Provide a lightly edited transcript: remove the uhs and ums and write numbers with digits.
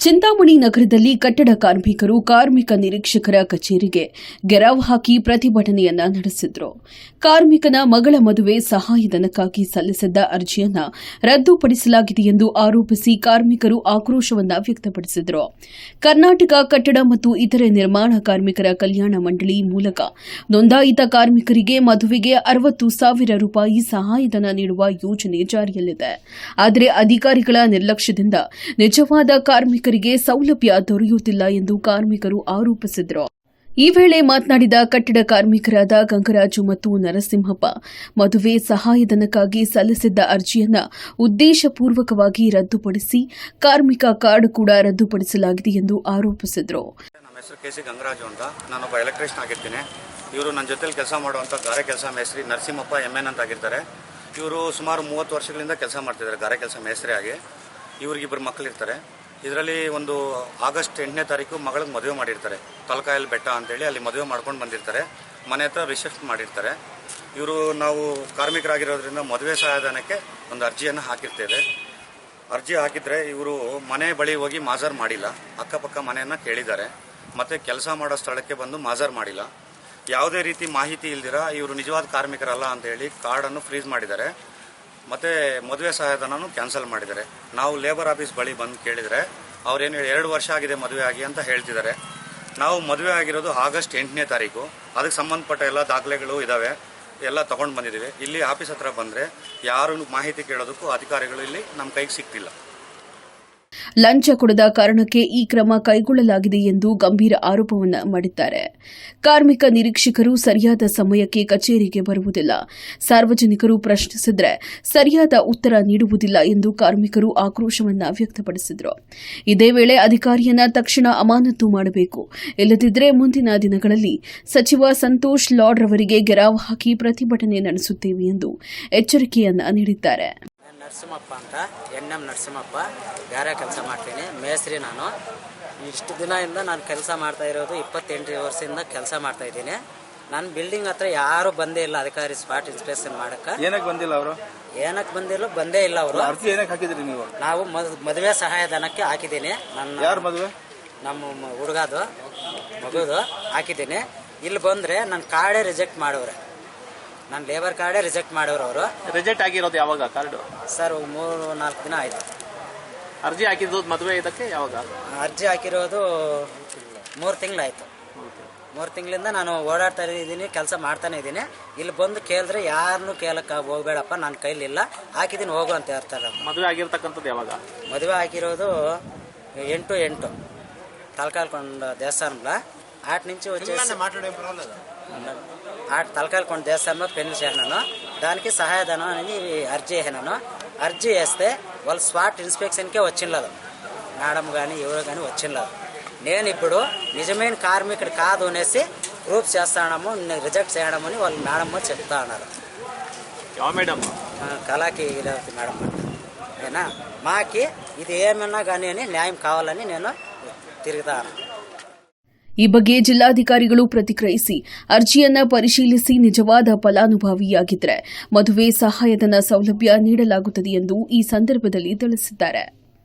ಚಿಂತಾಮಣಿ ನಗರದಲ್ಲಿ ಕಟ್ಟಡ ಕಾರ್ಮಿಕರು ಕಾರ್ಮಿಕ ನಿರೀಕ್ಷಕರ ಕಚೇರಿಗೆ ಗೆರಾವ್ ಹಾಕಿ ಪ್ರತಿಭಟನೆಯನ್ನ ನಡೆಸಿದರು. ಕಾರ್ಮಿಕನ ಮಗಳ ಮದುವೆ ಸಹಾಯಧನಕ್ಕಾಗಿ ಸಲ್ಲಿಸಿದ್ದ ಅರ್ಜಿಯನ್ನ ರದ್ದುಪಡಿಸಲಾಗಿದೆ ಎಂದು ಆರೋಪಿಸಿ ಕಾರ್ಮಿಕರು ಆಕ್ರೋಶವನ್ನ ವ್ಯಕ್ತಪಡಿಸಿದರು. ಕರ್ನಾಟಕ ಕಟ್ಟಡ ಮತ್ತು ಇತರೆ ನಿರ್ಮಾಣ ಕಾರ್ಮಿಕರ ಕಲ್ಯಾಣ ಮಂಡಳಿ ಮೂಲಕ ನೋಂದಾಯಿತ ಕಾರ್ಮಿಕರಿಗೆ ಮದುವೆಗೆ 60,000 ರೂಪಾಯಿ ಸಹಾಯಧನ ನೀಡುವ ಯೋಜನೆ ಜಾರಿಯಲ್ಲಿದೆ. ಆದರೆ ಅಧಿಕಾರಿಗಳ ನಿರ್ಲಕ್ಷ್ಯದಿಂದ ನಿಜವಾದ ಕಾರ್ಮಿಕರಿಗೆ ಸೌಲಭ್ಯ ದೊರೆಯುತ್ತಿಲ್ಲ ಎಂದು ಕಾರ್ಮಿಕರು ಆರೋಪಿಸಿದರು. ಈ ವೇಳೆ ಮಾತನಾಡಿದ ಕಟ್ಟಡ ಕಾರ್ಮಿಕರಾದ ಗಂಗರಾಜು ಮತ್ತು ನರಸಿಂಹಪ್ಪ, ಮದುವೆ ಸಹಾಯಧನಕ್ಕಾಗಿ ಸಲ್ಲಿಸಿದ್ದ ಅರ್ಜಿಯನ್ನ ಉದ್ದೇಶಪೂರ್ವಕವಾಗಿ ರದ್ದುಪಡಿಸಿ ಕಾರ್ಮಿಕ ಕಾರ್ಡ್ ಕೂಡ ರದ್ದುಪಡಿಸಲಾಗಿದೆ ಎಂದು ಆರೋಪಿಸಿದರು. ನಮ್ಮ ಹೆಸರು ಕೆಸಿ ಗಂಗರಾಜು ಅಂತ. ನಾನೊಬ್ಬ ಎಲೆಕ್ಟ್ರಿಷಿಯನ್ ಆಗಿರ್ತೀನಿ. ಇವರು ನನ್ನ ಜೊತೆಲಿ ಕೆಲಸ ಮಾಡುವಂಥ ಗಾರೆ ಕೆಲಸ ಮೇಸ್ತ್ರಿ ನರಸಿಂಹಪ್ಪ MN ಅಂತ ಆಗಿರ್ತಾರೆ. ಇವರು ಸುಮಾರು 30 ವರ್ಷಗಳಿಂದ ಕೆಲಸ ಮಾಡ್ತಿದ್ದಾರೆ ಗಾರೆ ಕೆಲಸ ಮೇಸ್ತ್ರಿ ಆಗಿ. ಇವ್ರಿಗಿಬ್ಬರು ಮಕ್ಕಳಿರ್ತಾರೆ. ಇದರಲ್ಲಿ ಒಂದು ಆಗಸ್ಟ್ 8ನೇ ತಾರೀಕು ಮಗಳಿಗೆ ಮದುವೆ ಮಾಡಿರ್ತಾರೆ. ತಲಕಾಯಲ್ಲಿ ಬೆಟ್ಟ ಅಂತೇಳಿ ಅಲ್ಲಿ ಮದುವೆ ಮಾಡ್ಕೊಂಡು ಬಂದಿರ್ತಾರೆ. ಮನೆ ಹತ್ರ ರಿಸೆಪ್ಷನ್ ಮಾಡಿರ್ತಾರೆ. ಇವರು ನಾವು ಕಾರ್ಮಿಕರಾಗಿರೋದ್ರಿಂದ ಮದುವೆ ಸಹಾಯಧನಕ್ಕೆ ಒಂದು ಅರ್ಜಿಯನ್ನು ಹಾಕಿರ್ತೇವೆ. ಅರ್ಜಿ ಹಾಕಿದರೆ ಇವರು ಮನೆ ಬಳಿ ಹೋಗಿ ಮಾಜರ್ ಮಾಡಿಲ್ಲ. ಅಕ್ಕಪಕ್ಕ ಮನೆಯನ್ನು ಕೇಳಿದ್ದಾರೆ. ಮತ್ತು ಕೆಲಸ ಮಾಡೋ ಸ್ಥಳಕ್ಕೆ ಬಂದು ಮಾಜರ್ ಮಾಡಿಲ್ಲ. ಯಾವುದೇ ರೀತಿ ಮಾಹಿತಿ ಇಲ್ದಿರ ಇವರು ನಿಜವಾದ ಕಾರ್ಮಿಕರಲ್ಲ ಅಂತೇಳಿ ಕಾರ್ಡನ್ನು ಫ್ರೀಸ್ ಮಾಡಿದ್ದಾರೆ. ಮತ್ತು ಮದುವೆ ಸಹಾಯಧನೂ ಕ್ಯಾನ್ಸಲ್ ಮಾಡಿದ್ದಾರೆ. ನಾವು ಲೇಬರ್ ಆಫೀಸ್ ಬಳಿ ಬಂದು ಕೇಳಿದರೆ ಅವ್ರೇನು 2 ವರ್ಷ ಆಗಿದೆ ಮದುವೆ ಆಗಿ ಅಂತ ಹೇಳ್ತಿದ್ದಾರೆ. ನಾವು ಮದುವೆ ಆಗಿರೋದು ಆಗಸ್ಟ್ 8ನೇ ತಾರೀಕು. ಅದಕ್ಕೆ ಸಂಬಂಧಪಟ್ಟ ಎಲ್ಲ ದಾಖಲೆಗಳು ಇದ್ದಾವೆ, ಎಲ್ಲ ತೊಗೊಂಡು ಬಂದಿದ್ದೀವಿ. ಇಲ್ಲಿ ಆಫೀಸ್ ಹತ್ರ ಬಂದರೆ ಯಾರು ಮಾಹಿತಿ ಕೇಳೋದಕ್ಕೂ ಅಧಿಕಾರಿಗಳು ಇಲ್ಲಿ ನಮ್ಮ ಕೈಗೆ ಸಿಗ್ತಿಲ್ಲ. ಲಂಚ ಕೊಡದ ಕಾರಣಕ್ಕೆ ಈ ಕ್ರಮ ಕೈಗೊಳ್ಳಲಾಗಿದೆ ಎಂದು ಗಂಭೀರ ಆರೋಪವನ್ನು ಮಾಡಿದ್ದಾರೆ. ಕಾರ್ಮಿಕ ನಿರೀಕ್ಷಕರು ಸರಿಯಾದ ಸಮಯಕ್ಕೆ ಕಚೇರಿಗೆ ಬರುವುದಿಲ್ಲ, ಸಾರ್ವಜನಿಕರು ಪ್ರಶ್ನಿಸಿದರೆ ಸರಿಯಾದ ಉತ್ತರ ನೀಡುವುದಿಲ್ಲ ಎಂದು ಕಾರ್ಮಿಕರು ಆಕ್ರೋಶವನ್ನು ವ್ಯಕ್ತಪಡಿಸಿದರು. ಇದೇ ವೇಳೆ ಅಧಿಕಾರಿಯನ್ನ ತಕ್ಷಣ ಅಮಾನತು ಮಾಡಬೇಕು, ಇಲ್ಲದಿದ್ದರೆ ಮುಂದಿನ ದಿನಗಳಲ್ಲಿ ಸಚಿವ ಸಂತೋಷ್ ಲಾಡ್ ರವರಿಗೆ ಗೆರಾವ್ ಹಾಕಿ ಪ್ರತಿಭಟನೆ ನಡೆಸುತ್ತೇವೆ ಎಂದು ಎಚ್ಚರಿಕೆಯನ್ನ ನೀಡಿದ್ದಾರೆ. ನರಸಿಂಹಪ್ಪ ಅಂತ NM ನರಸಿಂಹಪ್ಪ, ಗಾರೆ ಕೆಲಸ ಮಾಡ್ತೀನಿ, ಮೇಸ್ತ್ರಿ. ನಾನು ಇಷ್ಟು ದಿನದಿಂದ ನಾನು ಕೆಲಸ ಮಾಡ್ತಾ ಇರೋದು 28 ವರ್ಷದಿಂದ ಕೆಲಸ ಮಾಡ್ತಾ ಇದ್ದೀನಿ. ನನ್ನ ಬಿಲ್ಡಿಂಗ್ ಹತ್ರ ಯಾರು ಬಂದೇ ಇಲ್ಲ ಅಧಿಕಾರಿ ಸ್ಪಾಟ್ ಇನ್ಸ್ಪೆಕ್ಷನ್ ಮಾಡಕ್ಕೆ. ಏನಕ್ಕೆ ಬಂದಿಲ್ಲ ಅವರು? ಏನಕ್ಕೆ ಬಂದೇ ಇಲ್ಲ ಅವರು. ಅರ್ಜಿ ಏನಕ್ಕೆ ಹಾಕಿದ್ರಿ ನೀವು? ನಾವು ಮದುವೆ ಸಹಾಯಧನಕ್ಕೆ ಹಾಕಿದ್ದೀನಿ. ಯಾರ ಮದುವೆ? ನಮ್ಮ ಹುಡುಗದು ಮಗುದು ಹಾಕಿದ್ದೀನಿ. ಇಲ್ಲಿ ಬಂದರೆ ನನ್ನ ಕಾರ್ಡೇ ರಿಜೆಕ್ಟ್ ಮಾಡೋರೆ. ನನ್ನ ಲೇಬರ್ ಕಾರ್ಡೇ ರಿಜೆಕ್ಟ್ ಮಾಡೋರು ಅವರು. ರಿಜೆಕ್ಟ್ ಆಗಿರೋದು ಯಾವಾಗ ಕಾರ್ಡು? ಸರ್ 3-4 ದಿನ ಆಯಿತು. ಅರ್ಜಿ ಹಾಕಿದ್ದು ಮದುವೆ ಇದಕ್ಕೆ ಯಾವಾಗ? ಅರ್ಜಿ ಹಾಕಿರೋದು 3 ತಿಂಗಳಾಯಿತು. 3 ತಿಂಗಳಿಂದ ನಾನು ಓಡಾಡ್ತಾ ಇದ್ದೀನಿ, ಕೆಲಸ ಮಾಡ್ತಾನೆ ಇದ್ದೀನಿ. ಇಲ್ಲಿ ಬಂದು ಕೇಳಿದ್ರೆ ಯಾರನ್ನೂ ಕೇಳಕ್ಕೆ ಹೋಗ್ಬೇಡಪ್ಪ, ನನ್ನ ಕೈಲಿಲ್ಲ, ಹಾಕಿದ್ದೀನಿ ಹೋಗು ಅಂತ ಹೇಳ್ತಾರೆ. ಮದುವೆ ಆಗಿರ್ತಕ್ಕಂಥದ್ದು ಯಾವಾಗ? ಮದುವೆ ಆಗಿರೋದು 8/8 తలకాయలకొండ దేవస్థానంలో. ఆటి నుంచి వచ్చేసి తలకాయలకొండ దేవస్థానంలో పెళ్లి చేసినాను. దానికి సహాయధనం అనేది అర్జీ వేసినాను. అర్జీ వేస్తే వాళ్ళు స్పాట్ ఇన్స్పెక్షన్కే వచ్చిండదు, మేడం కానీ ఎవరు కానీ వచ్చిండదు. నేను ఇప్పుడు నిజమైన కార్మికుడు కాదు అనేసి ప్రూఫ్ చేస్తాము, రిజెక్ట్ చేయడమని వాళ్ళు మేడమ్మ చెప్తా ఉన్నారు. కళాకి ఇరవతి మేడం అంటేనా మాకి ఇది ఏమన్నా కానీ అని న్యాయం కావాలని నేను తిరుగుతాను. ಈ ಬಗ್ಗೆ ಜಿಲ್ಲಾಧಿಕಾರಿಗಳು ಪ್ರತಿಕ್ರಿಯಿಸಿ ಅರ್ಜಿಯನ್ನ ಪರಿಶೀಲಿಸಿ ನಿಜವಾದ ಫಲಾನುಭವಿಯಾಗಿದ್ದರೆ ಮದುವೆ ಸಹಾಯಧನ ಸೌಲಭ್ಯ ನೀಡಲಾಗುತ್ತದೆ ಎಂದು ಈ ಸಂದರ್ಭದಲ್ಲಿ ತಿಳಿಸಿದ್ದಾರೆ.